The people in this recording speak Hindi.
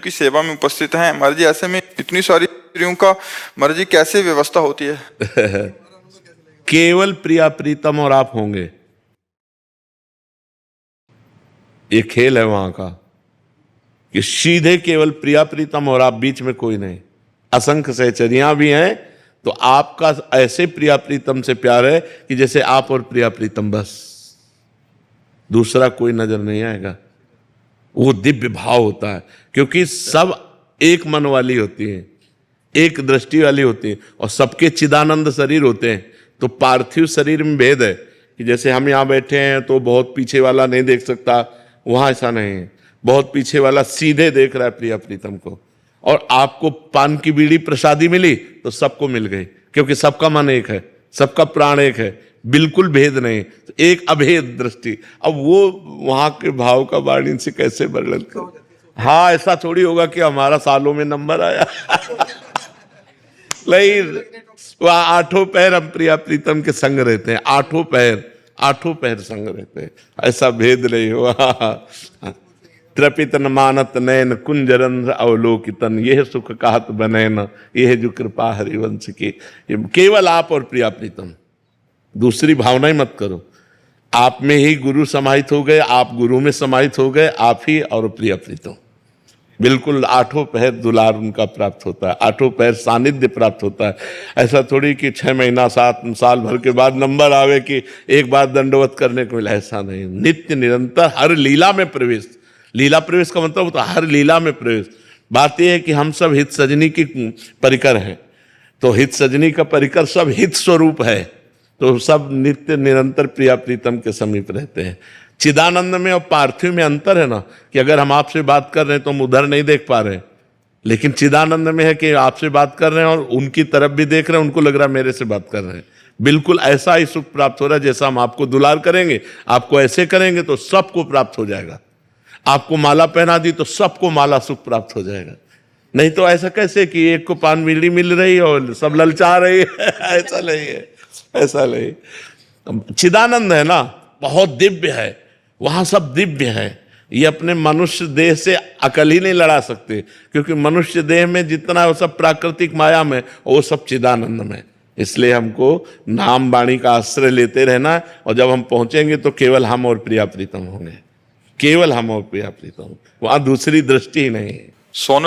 की सेवा में उपस्थित हैं। महाराज जी, ऐसे में इतनी सारी स्त्रियों का महाराज जी कैसे व्यवस्था होती है? केवल प्रिया प्रीतम और आप होंगे, ये खेल है वहां का कि सीधे केवल प्रिया प्रीतम और आप, बीच में कोई नहीं। असंख्य सहचरियां भी हैं तो आपका ऐसे प्रिया प्रीतम से प्यार है कि जैसे आप और प्रिया प्रीतम, बस दूसरा कोई नजर नहीं आएगा। वो दिव्य भाव होता है क्योंकि सब एक मन वाली होती है, एक दृष्टि वाली होती है और सबके चिदानंद शरीर होते हैं। तो पार्थिव शरीर में भेद है कि जैसे हम यहाँ बैठे हैं तो बहुत पीछे वाला नहीं देख सकता, वहां ऐसा नहीं है। बहुत पीछे वाला सीधे देख रहा है प्रिया प्रीतम को। और आपको पान की बीड़ी प्रसादी मिली तो सबको मिल गई, क्योंकि सबका मन एक है, सबका प्राण एक है, बिल्कुल भेद नहीं, तो एक अभेद दृष्टि। अब वो वहां के भाव का वाणी से कैसे वर्णन कर। हाँ, ऐसा थोड़ी होगा कि हमारा सालों में नंबर आया। नहीं, वह आठों पैर हम प्रिया प्रीतम के संग रहते हैं, आठों पैर संग रहते हैं, ऐसा भेद नहीं हुआ। त्रपितन मानत नयन कुंजरंध्र अवलोकितन, यह सुख कहत बनैन, यह जो कृपा हरिवंश की। केवल आप और प्रिया प्रीतम, दूसरी भावना ही मत करो। आप में ही गुरु समाहित हो गए, आप गुरु में समाहित हो गए, आप ही और प्रिया प्रीतम। बिल्कुल आठों पहर दुलार उनका प्राप्त होता है, आठों पहर सानिध्य प्राप्त होता है। ऐसा थोड़ी कि 6 महीना 7 साल भर के बाद नंबर आवे कि एक बार दंडवत करने को मिला, ऐसा नहीं। नित्य निरंतर हर लीला में प्रवेश। लीला प्रवेश का मतलब होता है हर लीला में प्रवेश। बात यह है कि हम सब हित सजनी की परिकर हैं, तो हित सजनी का परिकर सब हित स्वरूप है, तो सब नित्य निरंतर प्रिया प्रीतम के समीप रहते हैं। चिदानंद में और पार्थिव में अंतर है ना, कि अगर हम आपसे बात कर रहे हैं तो हम उधर नहीं देख पा रहे हैं, लेकिन चिदानंद में है कि आपसे बात कर रहे हैं और उनकी तरफ भी देख रहे हैं, उनको लग रहा है मेरे से बात कर रहे हैं। बिल्कुल ऐसा ही सुख प्राप्त हो रहा है। जैसा हम आपको दुलार करेंगे, आपको ऐसे करेंगे तो सबको प्राप्त हो जाएगा। आपको माला पहना दी तो सबको माला सुख प्राप्त हो जाएगा। नहीं तो ऐसा कैसे कि एक को पान बीड़ी मिल रही और सब ललचा रही है। ऐसा नहीं है, ऐसा नहीं। चिदानंद है ना, बहुत दिव्य है, वहां सब दिव्य है। ये अपने मनुष्य देह से अकल ही नहीं लड़ा सकते, क्योंकि मनुष्य देह में जितना वो सब प्राकृतिक माया में, वो सब चिदानंद में। इसलिए हमको नाम वाणी का आश्रय लेते रहना है, और जब हम पहुंचेंगे तो केवल हम और प्रिया प्रीतम होंगे, केवल हम और प्रिया प्रीतम, वहां दूसरी दृष्टि ही नहीं है। सोने